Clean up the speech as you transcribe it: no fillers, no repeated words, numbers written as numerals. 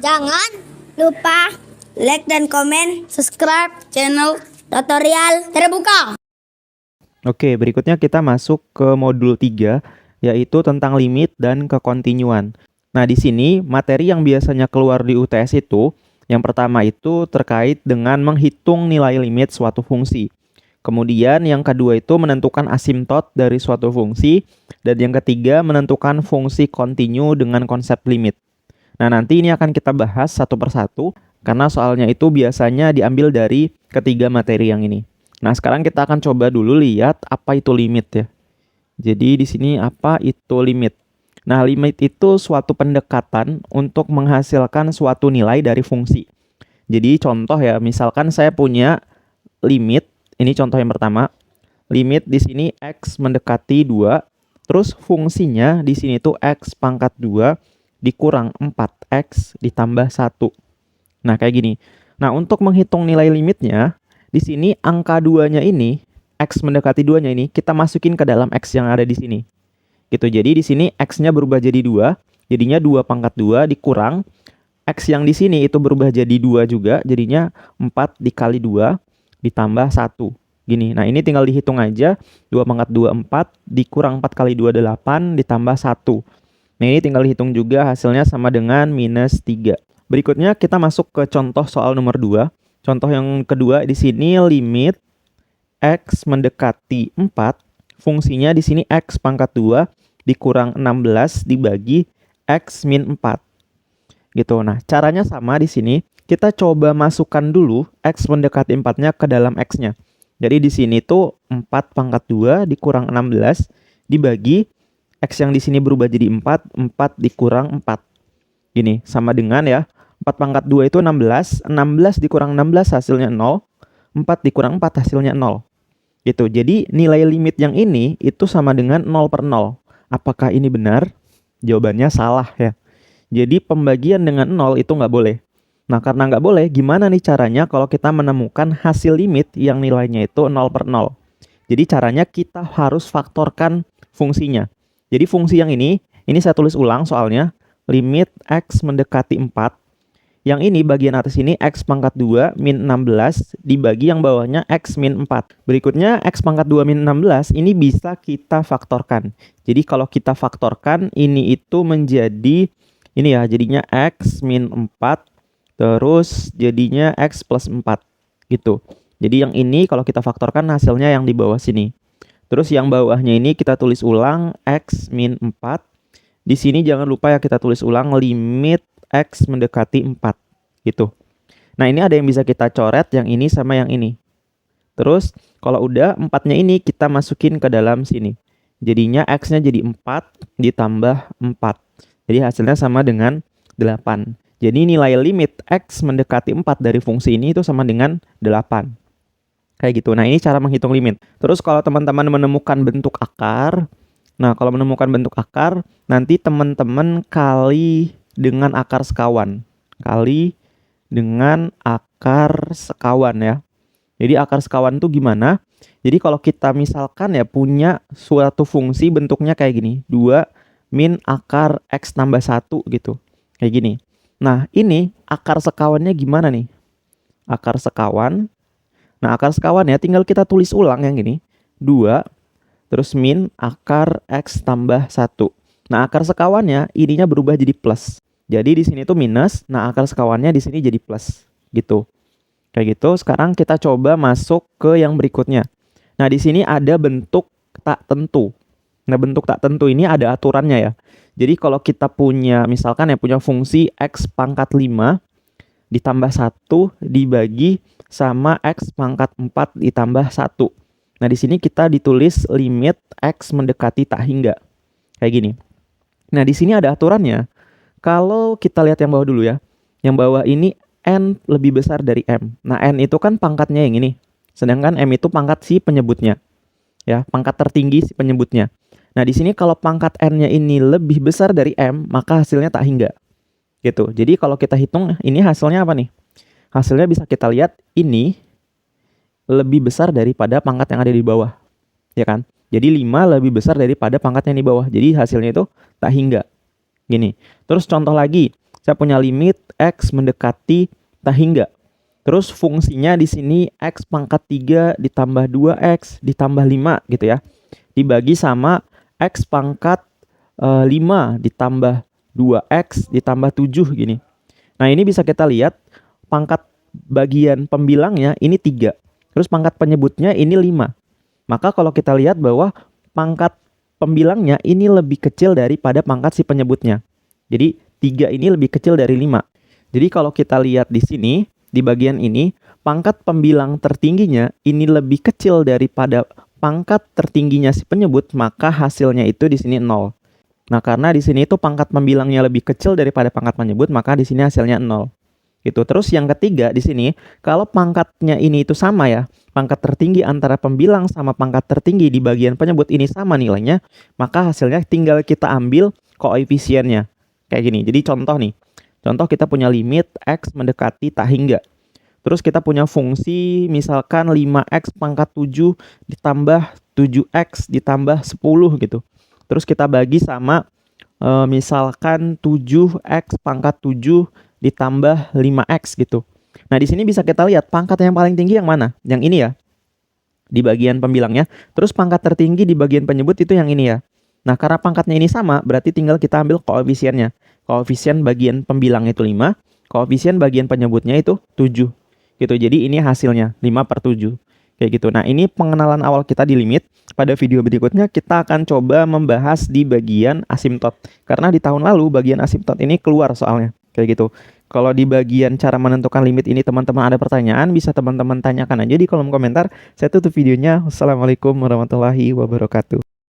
Jangan lupa like dan komen, subscribe channel tutorial terbuka. Oke, berikutnya kita masuk ke modul 3, yaitu tentang limit dan kekontinuan. Nah, di sini materi yang biasanya keluar di UTS itu, yang pertama itu terkait dengan menghitung nilai limit suatu fungsi. Kemudian yang kedua itu menentukan asimtot dari suatu fungsi, dan yang ketiga menentukan fungsi kontinu dengan konsep limit. Nah, nanti ini akan kita bahas satu persatu, karena soalnya itu biasanya diambil dari ketiga materi yang ini. Nah, sekarang kita akan coba dulu lihat apa itu limit ya. Jadi di sini apa itu limit? Nah, limit itu suatu pendekatan untuk menghasilkan suatu nilai dari fungsi. Jadi contoh ya, misalkan saya punya limit, ini contoh yang pertama. Limit di sini x mendekati 2, terus fungsinya di sini tuh x pangkat 2 dikurang 4x ditambah 1. Nah, kayak gini. Nah, untuk menghitung nilai limitnya, di sini angka 2-nya ini, x mendekati 2-nya ini, kita masukin ke dalam x yang ada di sini. Gitu. Jadi di sini x-nya berubah jadi 2, jadinya 2 pangkat 2 dikurang x yang di sini itu berubah jadi 2 juga, jadinya 4 dikali 2 ditambah 1. Gini. Nah, ini tinggal dihitung aja. 2 pangkat 2 4 dikurang 4 kali 2 8 ditambah 1. Nah, ini tinggal dihitung juga, hasilnya sama dengan minus 3. Berikutnya kita masuk ke contoh soal nomor 2. Contoh yang kedua di sini limit x mendekati 4, fungsinya di sini x pangkat 2 dikurang 16 dibagi x min 4. Gitu. Nah, caranya sama di sini. Kita coba masukkan dulu x mendekati 4-nya ke dalam x-nya. Jadi di sini tuh 4 pangkat 2 dikurang 16 dibagi x yang di sini berubah jadi 4, 4 dikurang 4. Gini, sama dengan ya. 4 pangkat 2 itu 16, 16 dikurang 16 hasilnya 0, 4 dikurang 4 hasilnya 0. Gitu. Jadi nilai limit yang ini itu sama dengan 0 per 0. Apakah ini benar? Jawabannya salah ya. Jadi pembagian dengan 0 itu nggak boleh. Nah, karena nggak boleh, gimana nih caranya kalau kita menemukan hasil limit yang nilainya itu 0 per 0? Jadi caranya kita harus faktorkan fungsinya. Jadi fungsi yang ini saya tulis ulang soalnya. Limit x mendekati 4. Yang ini bagian atas ini x pangkat 2 min 16 dibagi yang bawahnya x min 4. Berikutnya x pangkat 2 min 16 ini bisa kita faktorkan. Jadi kalau kita faktorkan ini itu menjadi ini ya, jadinya x min 4 terus jadinya x plus 4 gitu. Jadi yang ini kalau kita faktorkan hasilnya yang di bawah sini. Terus yang bawahnya ini kita tulis ulang x min 4. Di sini jangan lupa ya kita tulis ulang limit x mendekati 4 gitu. Nah, ini ada yang bisa kita coret, yang ini sama yang ini. Terus kalau udah 4-nya ini kita masukin ke dalam sini. Jadinya x-nya jadi 4 ditambah 4. Jadi hasilnya sama dengan 8. Jadi nilai limit x mendekati 4 dari fungsi ini itu sama dengan 8. Kayak gitu. Nah, ini cara menghitung limit. Terus kalau teman-teman menemukan bentuk akar, nah kalau menemukan bentuk akar, nanti teman-teman kali dengan akar sekawan. Kali dengan akar sekawan ya. Jadi akar sekawan itu gimana? Jadi kalau kita misalkan ya punya suatu fungsi bentuknya kayak gini. 2 min akar x tambah 1 gitu. Kayak gini. Nah, ini akar sekawannya gimana nih? Akar sekawan. Nah, akar sekawan ya tinggal kita tulis ulang yang gini. 2 terus min akar x tambah 1. Nah, akar sekawannya ininya berubah jadi plus. Jadi di sini tuh minus, nah akar sekawannya di sini jadi plus gitu. Kayak gitu. Sekarang kita coba masuk ke yang berikutnya. Nah, di sini ada bentuk tak tentu. Nah, bentuk tak tentu ini ada aturannya ya. Jadi kalau kita punya misalkan ya punya fungsi x pangkat 5 ditambah 1 dibagi sama x pangkat 4 ditambah 1. Nah, di sini kita ditulis limit x mendekati tak hingga. Kayak gini. Nah, di sini ada aturannya. Kalau kita lihat yang bawah dulu ya. Yang bawah ini n lebih besar dari m. Nah, n itu kan pangkatnya yang ini. Sedangkan m itu pangkat si penyebutnya. Ya, pangkat tertinggi si penyebutnya. Nah, di sini kalau pangkat n-nya ini lebih besar dari m, maka hasilnya tak hingga. Gitu. Jadi kalau kita hitung ini hasilnya apa nih? Hasilnya bisa kita lihat ini lebih besar daripada pangkat yang ada di bawah. Ya kan? Jadi 5 lebih besar daripada pangkat yang di bawah. Jadi hasilnya itu tak hingga. Gini. Terus contoh lagi. saya punya limit X mendekati tak hingga. Terus fungsinya di sini X pangkat 3 ditambah 2X ditambah 5 gitu ya. Dibagi sama X pangkat 5 ditambah 2X ditambah 7 gini. Nah ini bisa kita lihat pangkat bagian pembilangnya ini 3. Terus pangkat penyebutnya ini 5. Maka kalau kita lihat bahwa pangkat pembilangnya ini lebih kecil daripada pangkat si penyebutnya. Jadi 3 ini lebih kecil dari 5. Jadi kalau kita lihat di sini, di bagian ini, pangkat pembilang tertingginya ini lebih kecil daripada pangkat tertingginya si penyebut, maka hasilnya itu di sini 0. Nah, karena di sini itu pangkat pembilangnya lebih kecil daripada pangkat penyebut, maka di sini hasilnya 0. Gitu. Terus yang ketiga di sini, kalau pangkatnya ini itu sama ya, pangkat tertinggi antara pembilang sama pangkat tertinggi di bagian penyebut ini sama nilainya, maka hasilnya tinggal kita ambil koefisiennya. Kayak gini. Jadi contoh nih. Contoh kita punya limit X mendekati tak hingga. Terus kita punya fungsi misalkan 5X pangkat 7 ditambah 7X ditambah 10 gitu. Terus kita bagi sama misalkan 7X pangkat 7 ditambah 5X gitu. Nah di sini bisa kita lihat pangkat yang paling tinggi yang mana? Yang ini ya. Di bagian pembilangnya. Terus pangkat tertinggi di bagian penyebut itu yang ini ya. Nah karena pangkatnya ini sama berarti tinggal kita ambil koefisiennya. Koefisien bagian pembilang itu 5, koefisien bagian penyebutnya itu 7. Gitu. Jadi ini hasilnya 5/7. Kayak gitu. Nah, ini pengenalan awal kita di limit. Pada video berikutnya kita akan coba membahas di bagian asimtot. Karena di tahun lalu bagian asimtot ini keluar soalnya. Kayak gitu. Kalau di bagian cara menentukan limit ini teman-teman ada pertanyaan, bisa teman-teman tanyakan aja di kolom komentar. Saya tutup videonya. Wassalamualaikum warahmatullahi wabarakatuh.